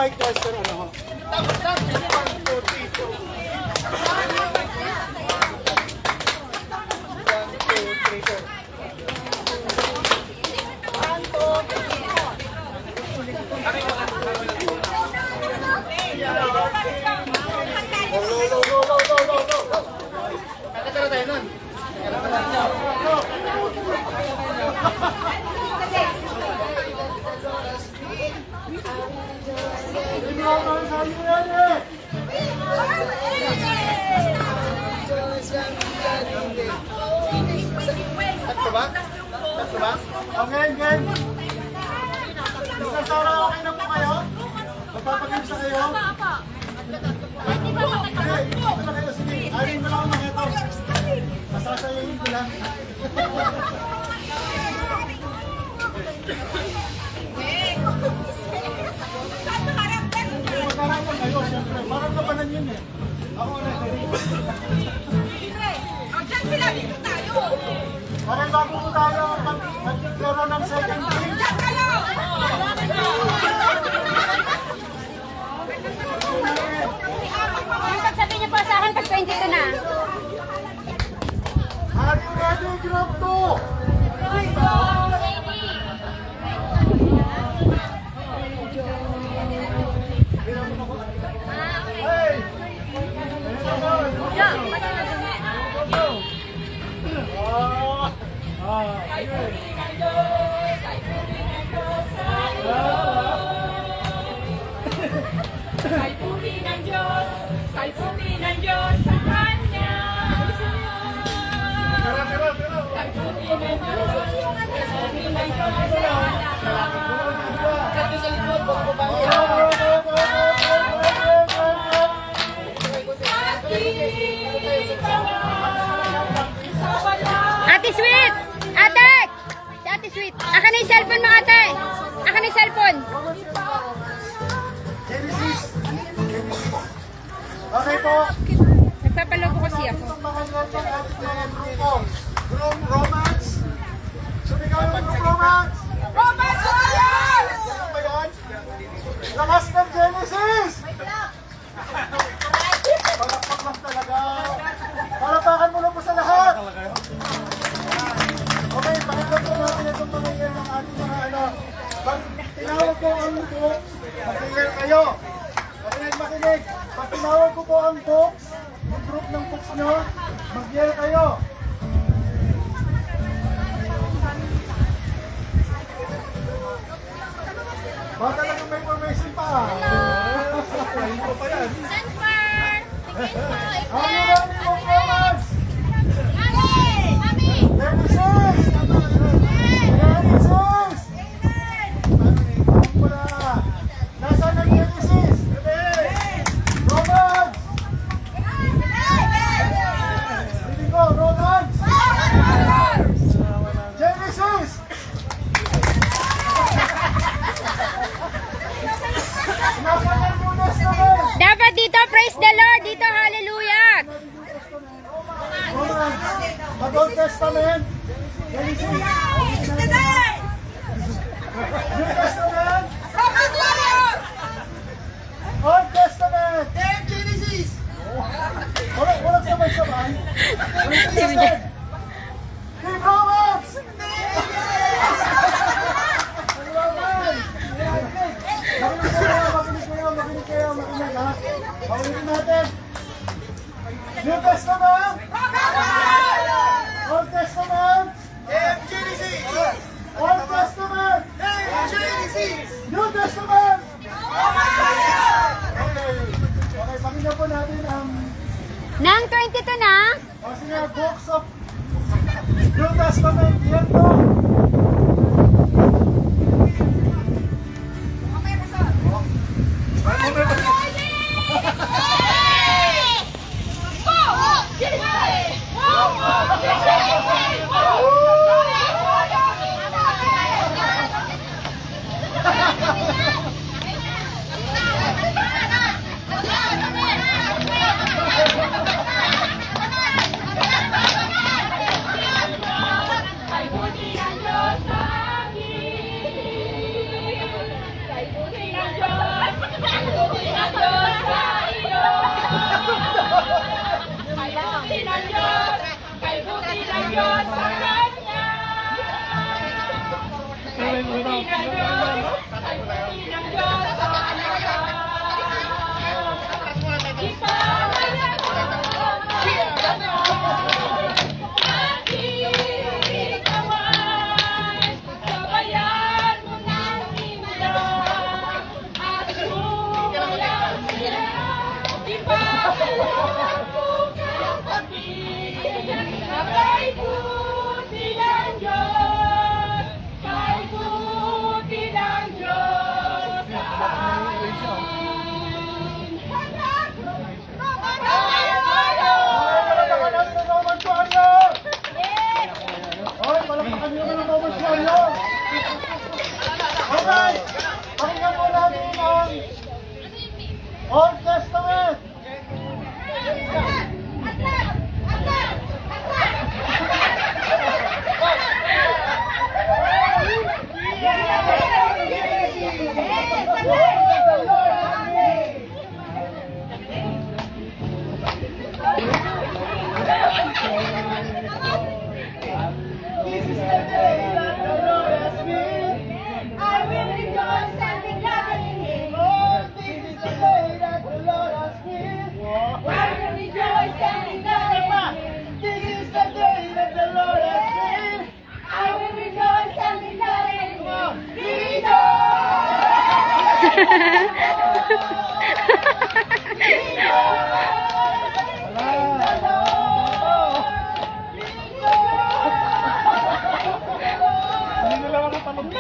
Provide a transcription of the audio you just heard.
mic tester, ano ho? Nakatara tayo nun. Tatlo ba? Tatlo ba? Okay, game. Isang sara, okay na po kayo? Magpapagim sa kayo? Hindi, ito na kayo. Sige, ayaw mo lang ako makita. Masasayayin ko lang. Magkarapan kayo, siyempre. Parang kapanan yun eh. Ako na. Diyan sila, dito tayo. Okay, bago po tayo maglaro ng second game. Diyan kayo! Sabi niyo po sa akin pag 22 na. Are you ready, Group 2? Hey! Kay puri ng Diyos, kay puri ng Diyos sa Kanya. Kay puri ng Diyos, kay puri ng Diyos sa Ate Sweet! Ate! Si Ate Sweet. Aka na yung cellphone mo, ate. Aka na yung cellphone. Genesis! Okay po. Nagpapaloko kasi ako. Ang mga ng ating grupo. Group Romance. Sumigaw yung Group Romance. Romance Royal! Ano ba yan? Lakas ng Genesis! Palakpak lang talaga. Palapakan mo lang po sa lahat. Okay, pakinggan po natin itong mga yan ng ating mga ano. Pag tinawag ko ang book, makinig kayo. Makinig. Pag tinawag ko po ang book, yung group ng books nyo, mag-yell kayo. Baka talagang may information pa. Hello! pa yan. Sanford! Ano ba ang group romance? Mami! Mami! Genesis! Genesis! Wala. Nasaan ang Genesis? Romance! Hindi ko, romance! Genesis! Nasaan ang New Testament? Dapat dito, praise the Lord. Dito, hallelujah. Romance! Mag-Old Testament? Genesis! New Testament? Romance Royal! Old Testament! Genesis! Walang sabay-sabay. Team Romans! Makinig kayo, ha? Makinig natin. New Testament! Old Testament! Genesis! Old Testament! Genesis! New Testament! Romance Royal! Okay, pakinggan po natin ang Nang 22 na? sige, books of New Testament. Yan po. Kay puri ng Diyos, ng Diyos sa iyo. Kay buti ng Diyos, kay buti ng Diyos sa kanya. Kay buti ng Diyos, kay buti ng Diyos sa kanya. Ipamahal mo ating kamay, sabayan mo ng imdang at sumayaw sila. Ipahayag mo kapatid na kay buti ng Diyos, kay buti ng Diyos sa atin. Palakpakan natin ang Roman Suaryo! Hoy, palakpakan nyo naman ang Roman Suaryo! Okay, pakinggan po natin ang Old Testament! This is the day that the Lord has made. I will rejoice and be glad in Him. Oh, this is the day that the Lord has made. I will rejoice and be glad in Him. This is the day that the Lord has made. I will rejoice and be glad in Him. Hindi nila makapalong.